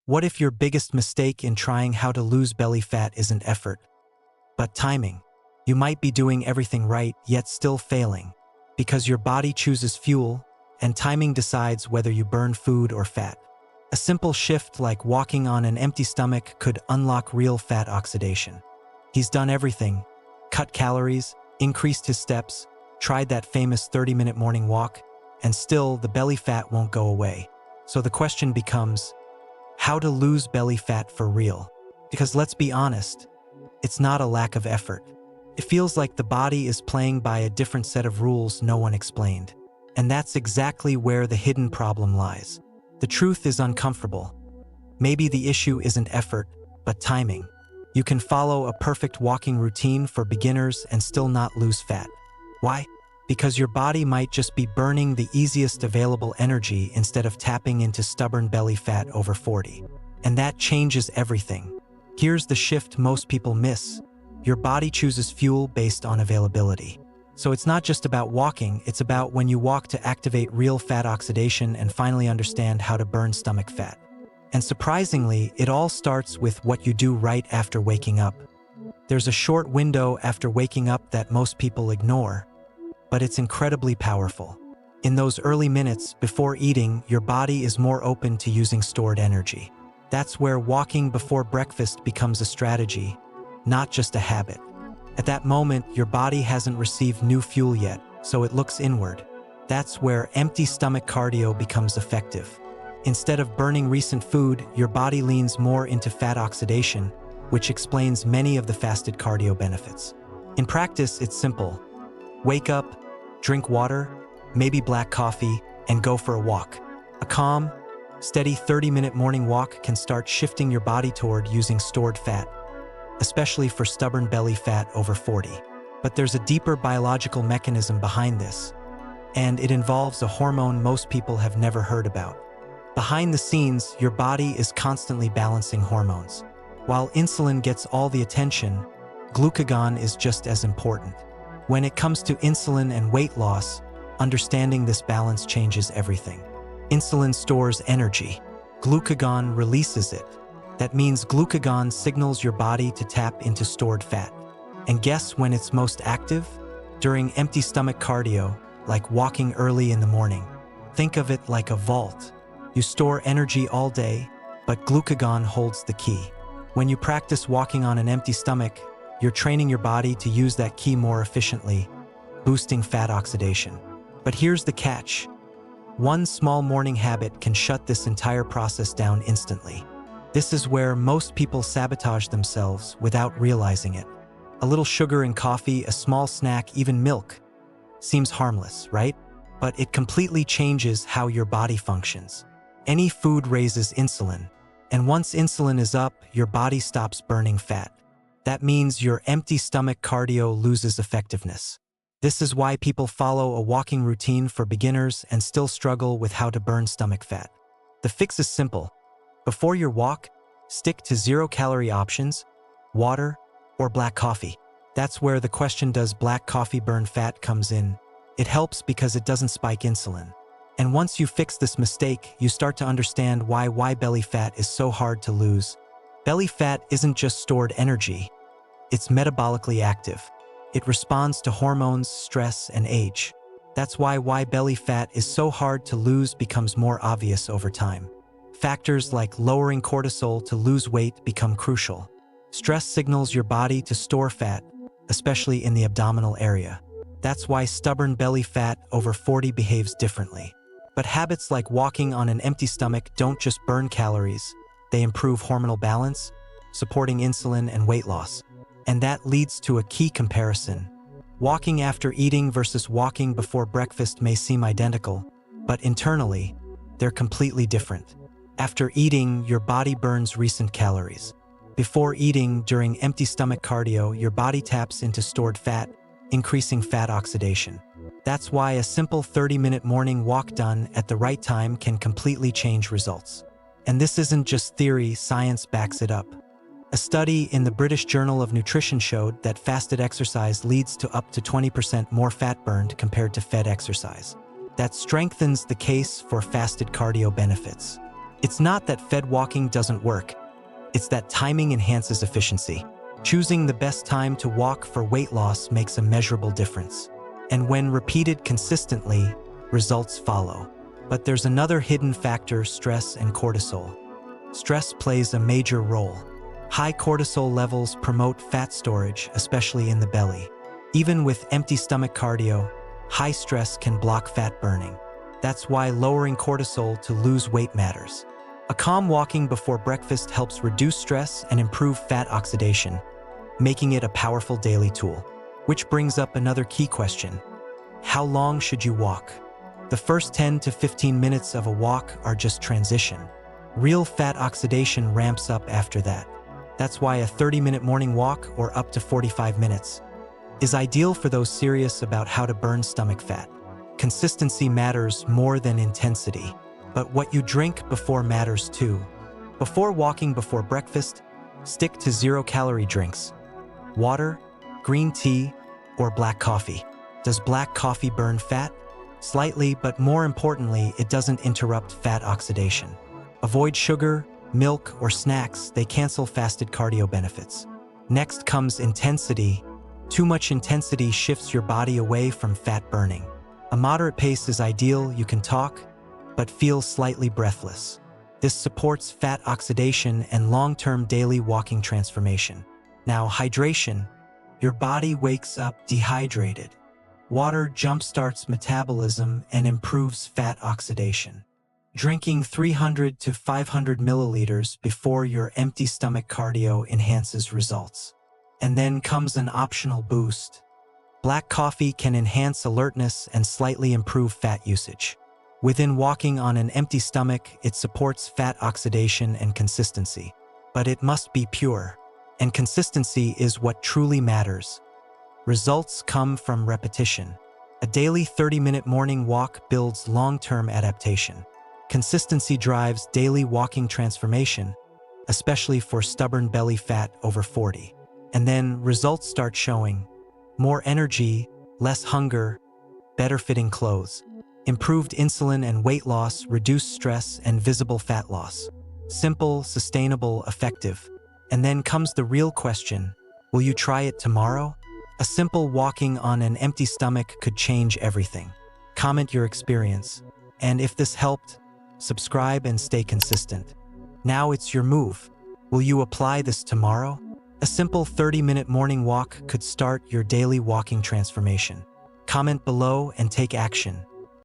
What if your biggest mistake in trying how to lose belly fat isn't effort, but timing? You might be doing everything right, yet still failing, because your body chooses fuel, and timing decides whether you burn food or fat. A simple shift like walking on an empty stomach could unlock real fat oxidation. He's done everything: cut calories, increased his steps, tried that famous 30-minute morning walk, and still the belly fat won't go away. So the question becomes, how to lose belly fat for real? Because let's be honest, it's not a lack of effort. It feels like the body is playing by a different set of rules no one explained. And that's exactly where the hidden problem lies. The truth is uncomfortable. Maybe the issue isn't effort, but timing. You can follow a perfect walking routine for beginners and still not lose fat. Why? Because your body might just be burning the easiest available energy instead of tapping into stubborn belly fat over 40. And that changes everything. Here's the shift most people miss. Your body chooses fuel based on availability. So it's not just about walking, it's about when you walk to activate real fat oxidation and finally understand how to burn stomach fat. And surprisingly, it all starts with what you do right after waking up. There's a short window after waking up that most people ignore, but it's incredibly powerful. In those early minutes before eating, your body is more open to using stored energy. That's where walking before breakfast becomes a strategy, not just a habit. At that moment, your body hasn't received new fuel yet, so it looks inward. That's where empty stomach cardio becomes effective. Instead of burning recent food, your body leans more into fat oxidation, which explains many of the fasted cardio benefits. In practice, it's simple. Wake up, drink water, maybe black coffee, and go for a walk. A calm, steady 30-minute morning walk can start shifting your body toward using stored fat, especially for stubborn belly fat over 40. But there's a deeper biological mechanism behind this, and it involves a hormone most people have never heard about. Behind the scenes, your body is constantly balancing hormones. While insulin gets all the attention, glucagon is just as important. When it comes to insulin and weight loss, understanding this balance changes everything. Insulin stores energy. Glucagon releases it. That means glucagon signals your body to tap into stored fat. And guess when it's most active? During empty stomach cardio, like walking early in the morning. Think of it like a vault. You store energy all day, but glucagon holds the key. When you practice walking on an empty stomach, you're training your body to use that key more efficiently, boosting fat oxidation. But here's the catch. One small morning habit can shut this entire process down instantly. This is where most people sabotage themselves without realizing it. A little sugar in coffee, a small snack, even milk. Seems harmless, right? But it completely changes how your body functions. Any food raises insulin, and once insulin is up, your body stops burning fat. That means your empty stomach cardio loses effectiveness. This is why people follow a walking routine for beginners and still struggle with how to burn stomach fat. The fix is simple. Before your walk, stick to zero-calorie options, water, or black coffee. That's where the question, does black coffee burn fat, comes in. It helps because it doesn't spike insulin. And once you fix this mistake, you start to understand why belly fat is so hard to lose. Belly fat isn't just stored energy. It's metabolically active. It responds to hormones, stress, and age. That's why belly fat is so hard to lose becomes more obvious over time. Factors like lowering cortisol to lose weight become crucial. Stress signals your body to store fat, especially in the abdominal area. That's why stubborn belly fat over 40 behaves differently. But habits like walking on an empty stomach don't just burn calories, they improve hormonal balance, supporting insulin and weight loss. And that leads to a key comparison. Walking after eating versus walking before breakfast may seem identical, but internally, they're completely different. After eating, your body burns recent calories. Before eating, during empty stomach cardio, your body taps into stored fat, increasing fat oxidation. That's why a simple 30-minute morning walk done at the right time can completely change results. And this isn't just theory, science backs it up. A study in the British Journal of Nutrition showed that fasted exercise leads to up to 20% more fat burned compared to fed exercise. That strengthens the case for fasted cardio benefits. It's not that fed walking doesn't work. It's that timing enhances efficiency. Choosing the best time to walk for weight loss makes a measurable difference. And when repeated consistently, results follow. But there's another hidden factor: stress and cortisol. Stress plays a major role. High cortisol levels promote fat storage, especially in the belly. Even with empty stomach cardio, high stress can block fat burning. That's why lowering cortisol to lose weight matters. A calm walking before breakfast helps reduce stress and improve fat oxidation, making it a powerful daily tool. Which brings up another key question: how long should you walk? The first 10 to 15 minutes of a walk are just transition. Real fat oxidation ramps up after that. That's why a 30-minute morning walk, or up to 45 minutes, is ideal for those serious about how to burn stomach fat. Consistency matters more than intensity. But what you drink before matters too. Before walking before breakfast, stick to zero-calorie drinks. Water, green tea, or black coffee. Does black coffee burn fat? Slightly, but more importantly, it doesn't interrupt fat oxidation. Avoid sugar, milk, or snacks. They cancel fasted cardio benefits. Next comes intensity. Too much intensity shifts your body away from fat burning. A moderate pace is ideal. You can talk, but feel slightly breathless. This supports fat oxidation and long-term daily walking transformation. Now, hydration. Your body wakes up dehydrated. Water jumpstarts metabolism and improves fat oxidation. Drinking 300 to 500 milliliters before your empty stomach cardio enhances results. And then comes an optional boost. Black coffee can enhance alertness and slightly improve fat usage. Within walking on an empty stomach, it supports fat oxidation and consistency. But it must be pure. And consistency is what truly matters. Results come from repetition. A daily 30-minute morning walk builds long-term adaptation. Consistency drives daily walking transformation, especially for stubborn belly fat over 40. And then results start showing. More energy, less hunger, better fitting clothes. Improved insulin and weight loss, reduced stress and visible fat loss. Simple, sustainable, effective. And then comes the real question: will you try it tomorrow? A simple walking on an empty stomach could change everything. Comment your experience. And if this helped, subscribe and stay consistent. Now it's your move. Will you apply this tomorrow? A simple 30-minute morning walk could start your daily walking transformation. Comment below and take action.